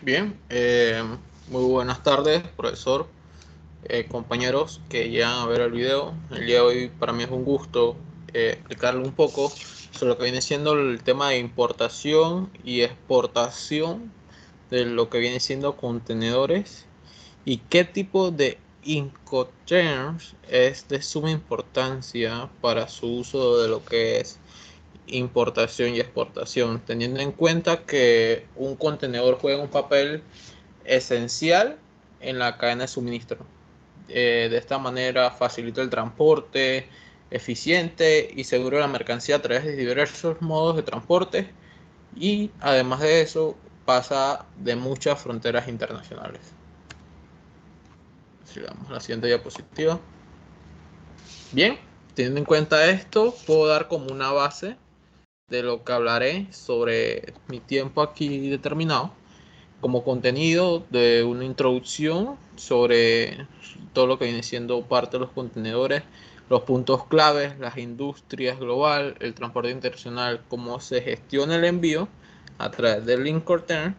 Bien, muy buenas tardes, profesor, compañeros que llegan a ver el video. El día de hoy para mí es un gusto explicarle un poco sobre lo que viene siendo el tema de importación y exportación de lo que viene siendo contenedores y qué tipo de Incoterms es de suma importancia para su uso de lo que es importación y exportación, teniendo en cuenta que un contenedor juega un papel esencial en la cadena de suministro. De esta manera facilita el transporte eficiente y seguro de la mercancía a través de diversos modos de transporte y además de eso pasa de muchas fronteras internacionales. Sigamos a la siguiente diapositiva. Bien, teniendo en cuenta esto, puedo dar como una base de lo que hablaré sobre mi tiempo aquí determinado como contenido de una introducción sobre todo lo que viene siendo parte de los contenedores, los puntos claves, las industrias global, el transporte internacional, cómo se gestiona el envío a través del Incoterm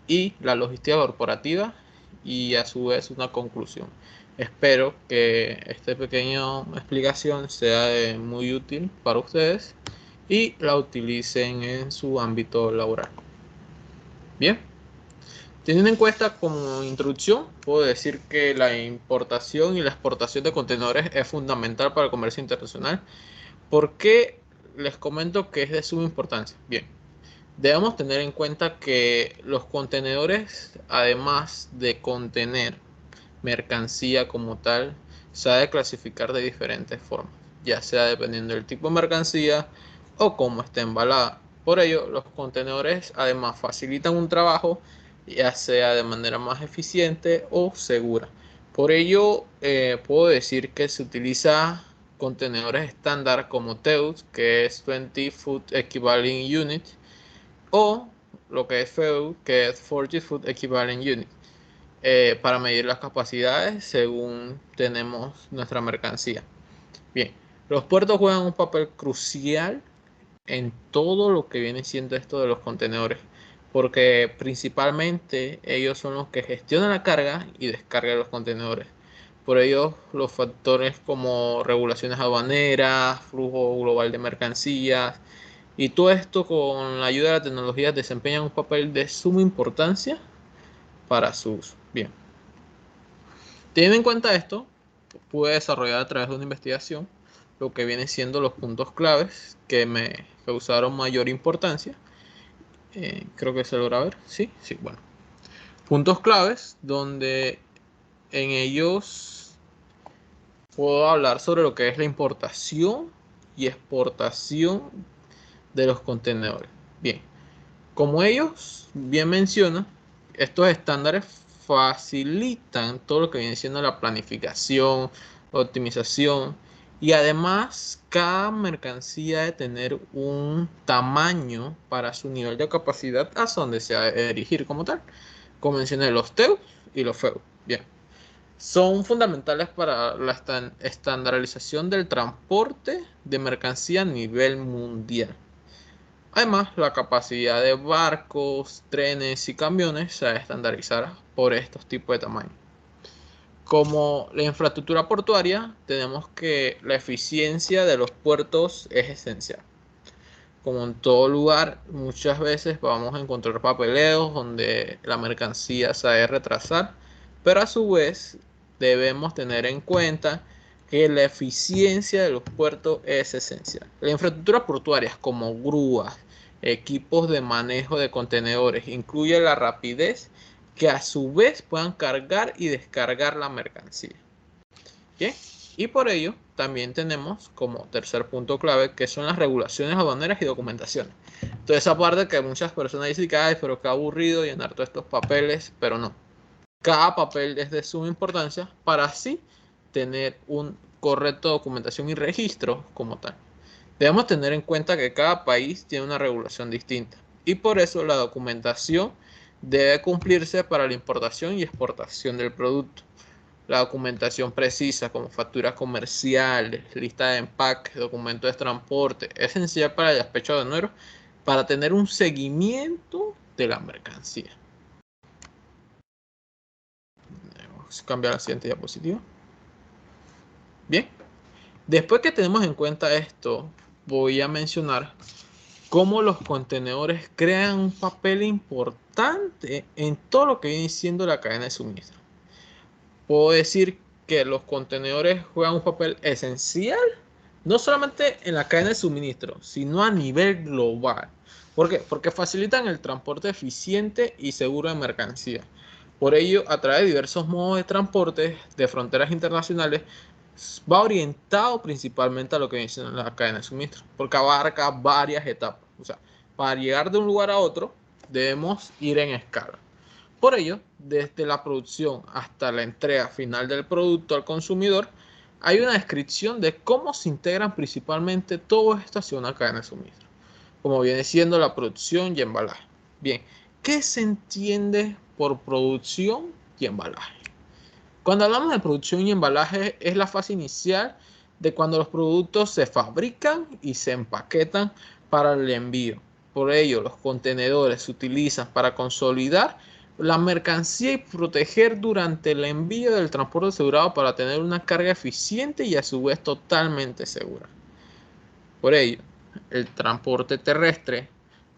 y la logística corporativa y a su vez una conclusión. Espero que esta pequeña explicación sea muy útil para ustedes y la utilicen en su ámbito laboral. Bien. Teniendo en cuenta como introducción, puedo decir que la importación y la exportación de contenedores es fundamental para el comercio internacional. ¿Por qué les comento que es de suma importancia? Bien, debemos tener en cuenta que los contenedores, además de contener mercancía como tal, se ha de clasificar de diferentes formas, ya sea dependiendo del tipo de mercancía o cómo está embalada. Por ello, los contenedores además facilitan un trabajo, ya sea de manera más eficiente o segura. Por ello, puedo decir que se utiliza contenedores estándar como TEUs, que es 20 Foot Equivalent Unit, o lo que es FEU, que es 40 Foot Equivalent Unit, para medir las capacidades según tenemos nuestra mercancía. Bien, los puertos juegan un papel crucial en todo lo que viene siendo esto de los contenedores, porque principalmente ellos son los que gestionan la carga y descarga de los contenedores. Por ello, los factores como regulaciones aduaneras, flujo global de mercancías y todo esto con la ayuda de la tecnología desempeñan un papel de suma importancia para su uso. Bien, teniendo en cuenta esto, pude desarrollar a través de una investigación lo que viene siendo los puntos claves que me causaron mayor importancia. Creo que se logra ver. Sí, sí, bueno. Puntos claves donde en ellos puedo hablar sobre lo que es la importación y exportación de los contenedores. Bien, como ellos bien mencionan, estos estándares facilitan todo lo que viene siendo la planificación, optimización y además cada mercancía debe tener un tamaño para su nivel de capacidad hacia donde se va a dirigir como tal. Como mencioné, los TEUs y los FEU. Bien, son fundamentales para la estandarización del transporte de mercancía a nivel mundial. Además, la capacidad de barcos, trenes y camiones se estandarizará por estos tipos de tamaño. Como la infraestructura portuaria, tenemos que la eficiencia de los puertos es esencial. Como en todo lugar, muchas veces vamos a encontrar papeleos donde la mercancía se debe retrasar, pero a su vez debemos tener en cuenta que la eficiencia de los puertos es esencial. La infraestructura portuaria como grúas, equipos de manejo de contenedores, incluye la rapidez que a su vez puedan cargar y descargar la mercancía. ¿Bien? Y por ello también tenemos como tercer punto clave que son las regulaciones aduaneras y documentaciones. Entonces esa parte que muchas personas dicen que ay, pero qué aburrido llenar todos estos papeles, pero no. Cada papel es de suma importancia para así tener un correcto documentación y registro como tal. Debemos tener en cuenta que cada país tiene una regulación distinta y por eso la documentación debe cumplirse para la importación y exportación del producto. La documentación precisa como facturas comerciales, lista de empaque, documentos de transporte, es esencial para el despacho aduanero para tener un seguimiento de la mercancía. cambiar a la siguiente diapositiva. Bien, después que tenemos en cuenta esto, voy a mencionar cómo los contenedores crean un papel importante en todo lo que viene siendo la cadena de suministro. Puedo decir que los contenedores juegan un papel esencial, no solamente en la cadena de suministro, sino a nivel global. ¿Por qué? Porque facilitan el transporte eficiente y seguro de mercancías. Por ello, a través de diversos modos de transporte de fronteras internacionales, va orientado principalmente a lo que viene siendo la cadena de suministro, porque abarca varias etapas. O sea, para llegar de un lugar a otro, debemos ir en escala. Por ello, desde la producción hasta la entrega final del producto al consumidor, hay una descripción de cómo se integran principalmente todo esto hacia una cadena de suministro, como viene siendo la producción y embalaje. Bien, ¿qué se entiende por producción y embalaje? Cuando hablamos de producción y embalaje, es la fase inicial de cuando los productos se fabrican y se empaquetan para el envío. Por ello, los contenedores se utilizan para consolidar la mercancía y proteger durante el envío del transporte asegurado para tener una carga eficiente y a su vez totalmente segura. Por ello, el transporte terrestre,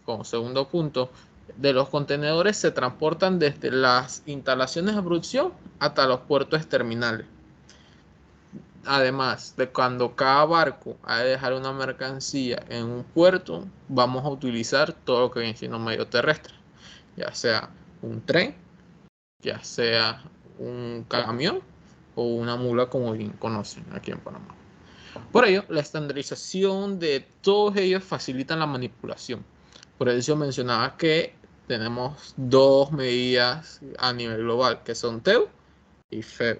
como segundo punto, de los contenedores se transportan desde las instalaciones de producción hasta los puertos terminales. Además de cuando cada barco ha de dejar una mercancía en un puerto, vamos a utilizar todo lo que viene siendo medio terrestre, ya sea un tren, ya sea un camión o una mula, como bien conocen aquí en Panamá. Por ello, la estandarización de todos ellos facilita la manipulación. Por eso mencionaba que tenemos dos medidas a nivel global, que son TEU y FEU.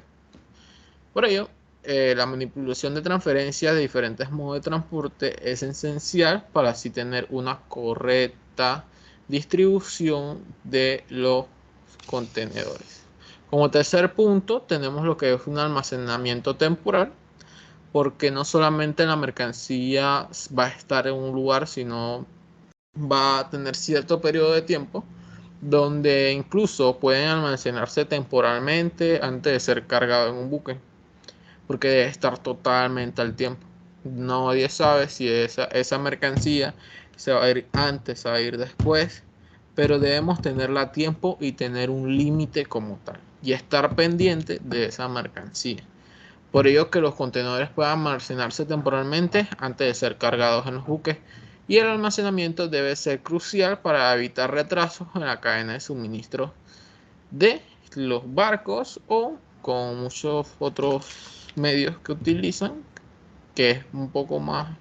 Por ello, la manipulación de transferencias de diferentes modos de transporte es esencial para así tener una correcta distribución de los contenedores. Como tercer punto, tenemos lo que es un almacenamiento temporal, porque no solamente la mercancía va a estar en un lugar, sino va a tener cierto periodo de tiempo donde incluso pueden almacenarse temporalmente antes de ser cargado en un buque, porque debe estar totalmente al tiempo. Nadie sabe si esa mercancía se va a ir antes, se va a ir después, pero debemos tenerla a tiempo y tener un límite como tal y estar pendiente de esa mercancía. Por ello que los contenedores puedan almacenarse temporalmente antes de ser cargados en los buques, y el almacenamiento debe ser crucial para evitar retrasos en la cadena de suministro de los barcos o con muchos otros medios que utilizan, que es un poco más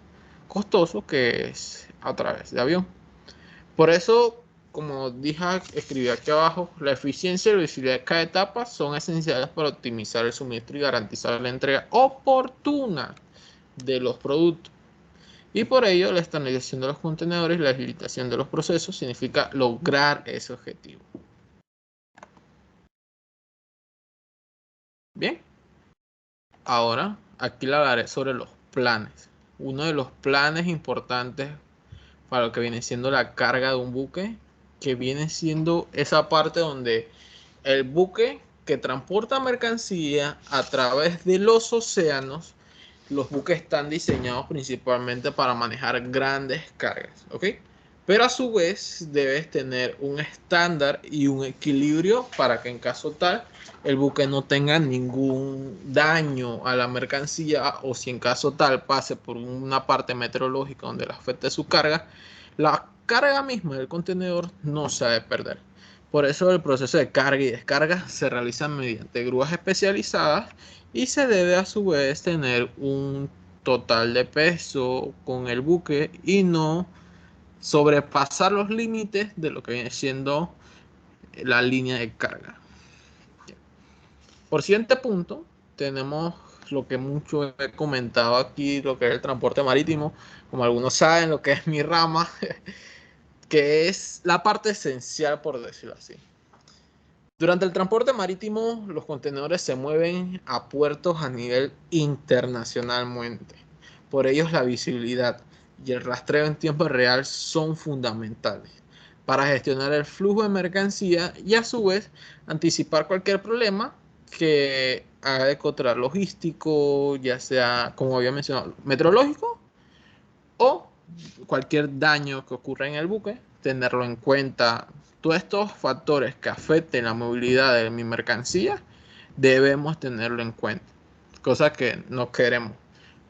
costoso, que es a través de avión. Por eso, como dije, escribí aquí abajo, la eficiencia y la visibilidad de cada etapa son esenciales para optimizar el suministro y garantizar la entrega oportuna de los productos. Y por ello, la estandarización de los contenedores y la agilización de los procesos significa lograr ese objetivo. Bien, ahora aquí le hablaré sobre los planes. Uno de los planes importantes para lo que viene siendo la carga de un buque, que viene siendo esa parte donde el buque que transporta mercancía a través de los océanos. Los buques están diseñados principalmente para manejar grandes cargas, ¿ok? Pero a su vez debes tener un estándar y un equilibrio para que en caso tal el buque no tenga ningún daño a la mercancía, o si en caso tal pase por una parte meteorológica donde le afecte su carga, la carga misma del contenedor no se ha de perder. Por eso el proceso de carga y descarga se realiza mediante grúas especializadas y se debe a su vez tener un total de peso con el buque y no sobrepasar los límites de lo que viene siendo la línea de carga. Por siguiente punto, tenemos lo que mucho he comentado aquí, lo que es el transporte marítimo. Como algunos saben, lo que es mi rama, que es la parte esencial, por decirlo así. Durante el transporte marítimo, los contenedores se mueven a puertos a nivel internacionalmente. Por ello, la visibilidad y el rastreo en tiempo real son fundamentales para gestionar el flujo de mercancía y a su vez anticipar cualquier problema que haga de control logístico, ya sea, como había mencionado, meteorológico o cualquier daño que ocurra en el buque, tenerlo en cuenta. Todos estos factores que afecten la movilidad de mi mercancía, debemos tenerlo en cuenta, cosa que no queremos,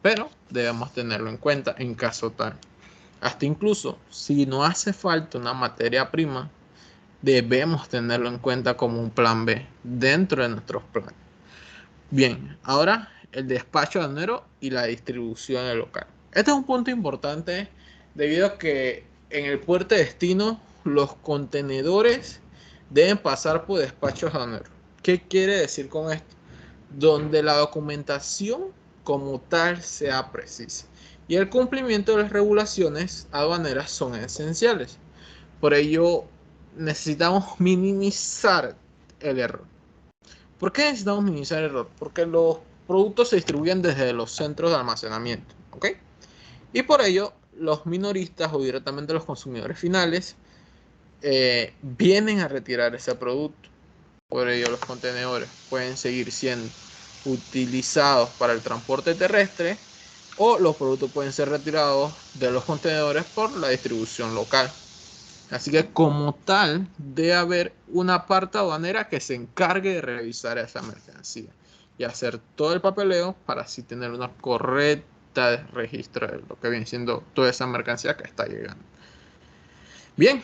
pero debemos tenerlo en cuenta en caso tal. Hasta incluso si no hace falta una materia prima, debemos tenerlo en cuenta como un plan B dentro de nuestros planes. Bien, ahora el despacho aduanero y la distribución en el local. Este es un punto importante debido a que en el puerto de destino los contenedores deben pasar por despachos aduaneros. ¿Qué quiere decir con esto? Donde la documentación como tal sea precisa y el cumplimiento de las regulaciones aduaneras son esenciales. Por ello, necesitamos minimizar el error. ¿Por qué necesitamos minimizar el error? Porque los productos se distribuyen desde los centros de almacenamiento, ¿ok? Y por ello, los minoristas o directamente los consumidores finales vienen a retirar ese producto. Por ello, los contenedores pueden seguir siendo utilizados para el transporte terrestre o los productos pueden ser retirados de los contenedores por la distribución local. Así que como tal, debe haber una parte aduanera que se encargue de revisar esa mercancía y hacer todo el papeleo para así tener una correcta registro de lo que viene siendo toda esa mercancía que está llegando. Bien,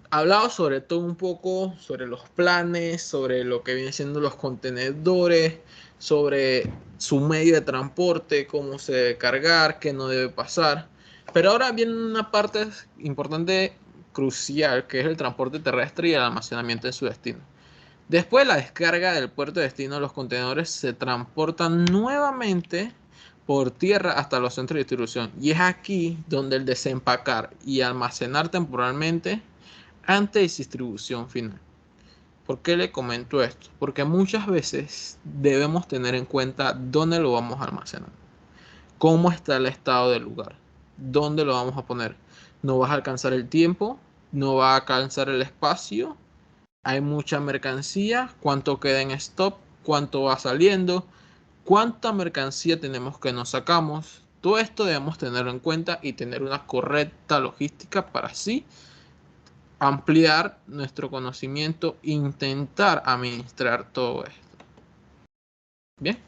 hablado sobre todo un poco sobre los planes, sobre lo que vienen siendo los contenedores, sobre su medio de transporte, cómo se debe cargar, qué no debe pasar. Pero ahora viene una parte importante, crucial, que es el transporte terrestre y el almacenamiento en su destino. Después de la descarga del puerto de destino, los contenedores se transportan nuevamente por tierra hasta los centros de distribución. Y es aquí donde el desempacar y almacenar temporalmente antes de distribución final. ¿Por qué le comento esto? Porque muchas veces debemos tener en cuenta dónde lo vamos a almacenar, cómo está el estado del lugar, dónde lo vamos a poner. No vas a alcanzar el tiempo, no va a alcanzar el espacio, hay mucha mercancía, cuánto queda en stock, cuánto va saliendo, cuánta mercancía tenemos que nos sacamos. Todo esto debemos tenerlo en cuenta y tener una correcta logística para así ampliar nuestro conocimiento, intentar administrar todo esto. Bien,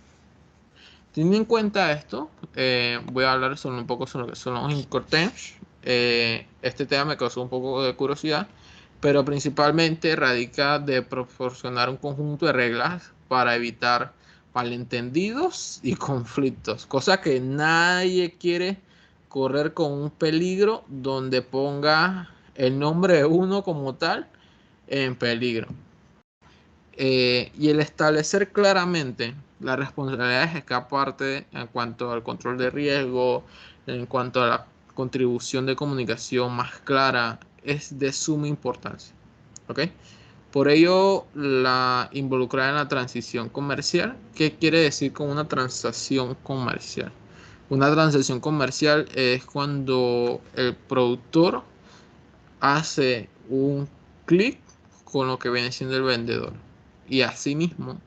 teniendo en cuenta esto, voy a hablar sobre un poco sobre lo que son los Incoterms. Este tema me causó un poco de curiosidad, pero principalmente radica de proporcionar un conjunto de reglas para evitar malentendidos y conflictos, cosa que nadie quiere correr con un peligro donde ponga el nombre de uno como tal en peligro. Y el establecer claramente las responsabilidades es que aparte en cuanto al control de riesgo, en cuanto a la contribución de comunicación más clara, es de suma importancia. ¿Ok? Por ello, la involucrar en la transición comercial. ¿Qué quiere decir con una transacción comercial? Una transacción comercial es cuando el productor hace un clic con lo que viene siendo el vendedor y asimismo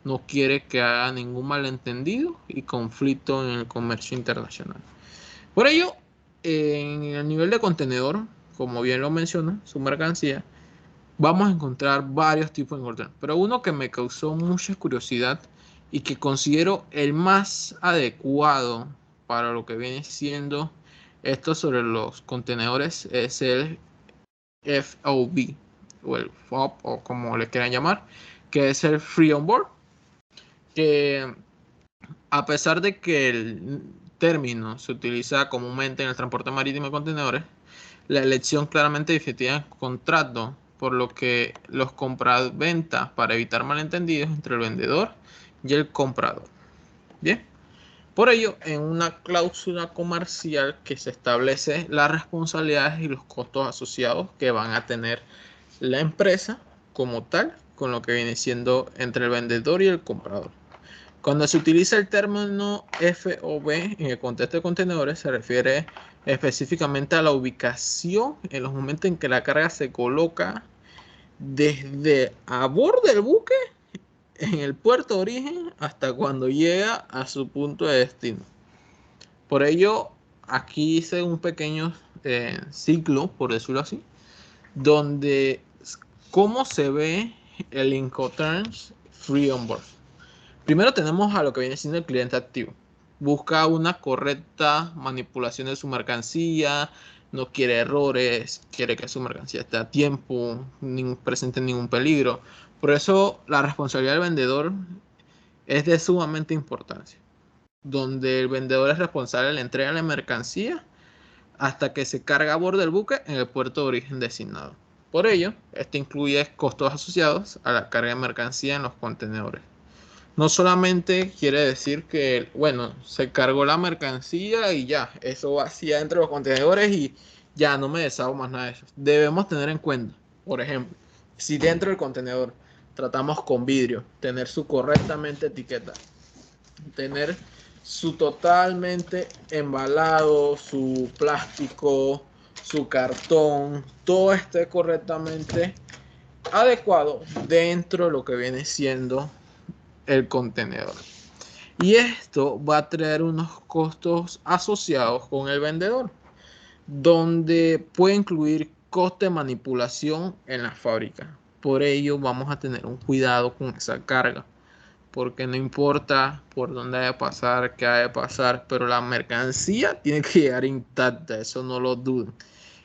no quiere que haga ningún malentendido y conflicto en el comercio internacional. Por ello, en el nivel de contenedor, como bien lo menciona, su mercancía, vamos a encontrar varios tipos de contenedores, pero uno que me causó mucha curiosidad y que considero el más adecuado para lo que viene siendo esto sobre los contenedores es el FOB o el FOB o como le quieran llamar, que es el Free On Board, que a pesar de que el término se utiliza comúnmente en el transporte marítimo de contenedores, la elección claramente definitiva en contrato, por lo que los compraventas para evitar malentendidos entre el vendedor y el comprador. Bien. Por ello, en una cláusula comercial que se establece las responsabilidades y los costos asociados que van a tener la empresa como tal, con lo que viene siendo entre el vendedor y el comprador. Cuando se utiliza el término FOB en el contexto de contenedores, se refiere específicamente a la ubicación en los momentos en que la carga se coloca desde a bordo del buque en el puerto de origen hasta cuando llega a su punto de destino. Por ello, aquí hice un pequeño ciclo, por decirlo así, donde cómo se ve el Incoterms Free On Board. Primero tenemos a lo que viene siendo el cliente activo. Busca una correcta manipulación de su mercancía, no quiere errores, quiere que su mercancía esté a tiempo, ni presente ningún peligro. Por eso la responsabilidad del vendedor es de sumamente importancia, donde el vendedor es responsable de la entrega de la mercancía hasta que se carga a bordo del buque en el puerto de origen designado. Por ello, este incluye costos asociados a la carga de mercancía en los contenedores. No solamente quiere decir que, bueno, se cargó la mercancía y ya, eso va hacia dentro de los contenedores y ya no me deshago más nada de eso. Debemos tener en cuenta, por ejemplo, si dentro del contenedor tratamos con vidrio, tener su correctamente etiqueta, tener su totalmente embalado, su plástico, su cartón, todo esté correctamente adecuado dentro de lo que viene siendo el contenedor. Y esto va a traer unos costos asociados con el vendedor, donde puede incluir coste de manipulación en la fábrica. Por ello vamos a tener un cuidado con esa carga, porque no importa por dónde haya de pasar, qué haya de pasar, pero la mercancía tiene que llegar intacta, eso no lo duden.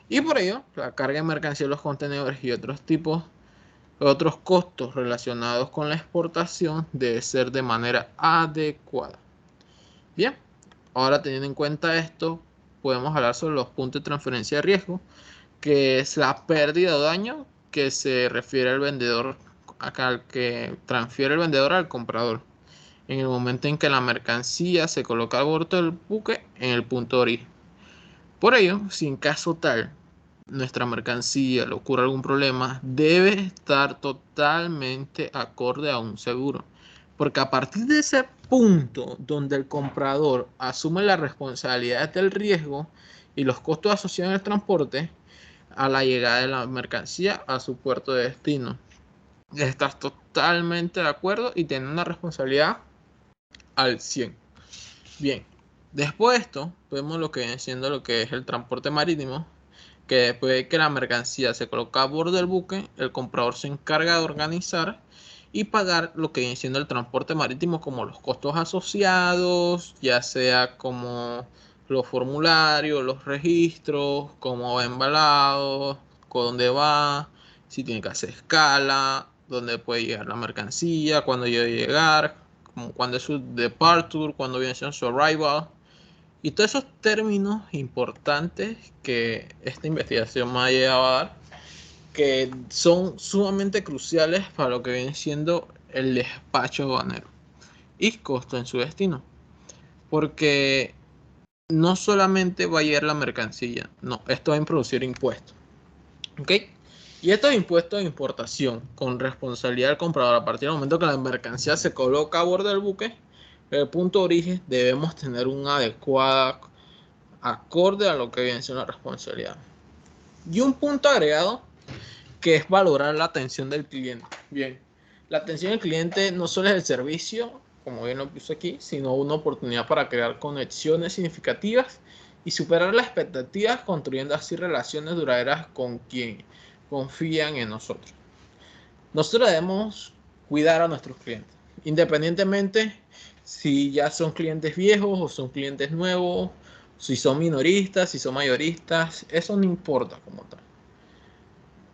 Y por ello, la carga de mercancía de los contenedores y otros costos relacionados con la exportación debe ser de manera adecuada. Bien, ahora teniendo en cuenta esto, podemos hablar sobre los puntos de transferencia de riesgo, que es la pérdida o daño que se refiere al vendedor, al que transfiere el vendedor al comprador, en el momento en que la mercancía se coloca a bordo del buque en el punto de origen. Por ello, si en caso tal nuestra mercancía le ocurre algún problema, debe estar totalmente acorde a un seguro. Porque a partir de ese punto donde el comprador asume la responsabilidad del riesgo y los costos asociados al transporte a la llegada de la mercancía a su puerto de destino, estás totalmente de acuerdo y tienes una responsabilidad al 100. Bien, después de esto, vemos lo que viene siendo lo que es el transporte marítimo, que después de que la mercancía se coloca a bordo del buque, el comprador se encarga de organizar y pagar lo que viene siendo el transporte marítimo, como los costos asociados, ya sea como los formularios, los registros, cómo va embalado, con dónde va, si tiene que hacer escala, dónde puede llegar la mercancía, cuándo debe llegar, como cuándo es su departure, cuándo viene siendo su arrival. Y todos esos términos importantes que esta investigación me ha llegado a dar, que son sumamente cruciales para lo que viene siendo el despacho aduanero y costo en su destino. Porque no solamente va a llegar la mercancía, no, esto va a introducir impuestos. ¿Ok? Y estos impuestos de importación con responsabilidad del comprador, a partir del momento que la mercancía se coloca a bordo del buque, el punto de origen, debemos tener una adecuada acorde a lo que viene siendo la responsabilidad. Y un punto agregado que es valorar la atención del cliente. Bien, la atención del cliente no solo es el servicio, como bien lo puso aquí, sino una oportunidad para crear conexiones significativas y superar las expectativas, construyendo así relaciones duraderas con quien confían en nosotros. Nosotros debemos cuidar a nuestros clientes, independientemente si ya son clientes viejos o son clientes nuevos, si son minoristas, si son mayoristas, eso no importa como tal.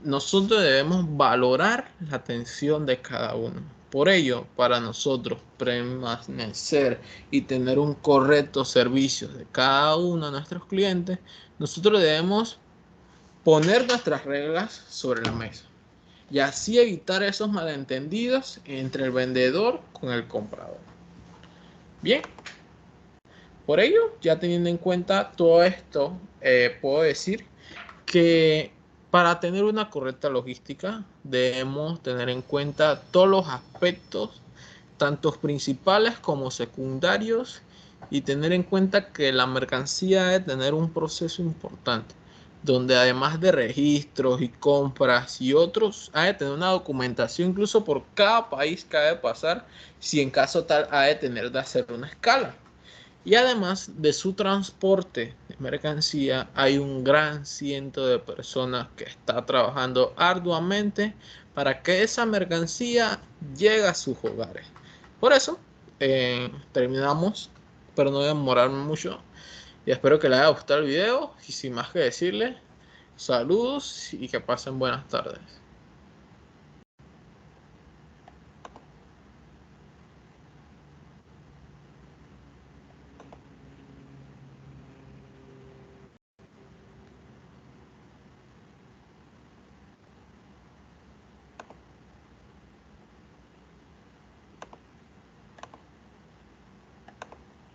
Nosotros debemos valorar la atención de cada uno. Por ello, para nosotros permanecer y tener un correcto servicio de cada uno de nuestros clientes, nosotros debemos poner nuestras reglas sobre la mesa y así evitar esos malentendidos entre el vendedor con el comprador. Bien, por ello, ya teniendo en cuenta todo esto, puedo decir que para tener una correcta logística debemos tener en cuenta todos los aspectos, tanto principales como secundarios, y tener en cuenta que la mercancía debe tener un proceso importante, donde además de registros y compras y otros, hay que tener una documentación incluso por cada país que ha de pasar, si en caso tal ha de tener de hacer una escala. Y además de su transporte de mercancía, hay un gran ciento de personas que está trabajando arduamente para que esa mercancía llegue a sus hogares. Por eso, terminamos, pero no voy a demorarme mucho. Y espero que les haya gustado el video. Y sin más que decirles, saludos y que pasen buenas tardes.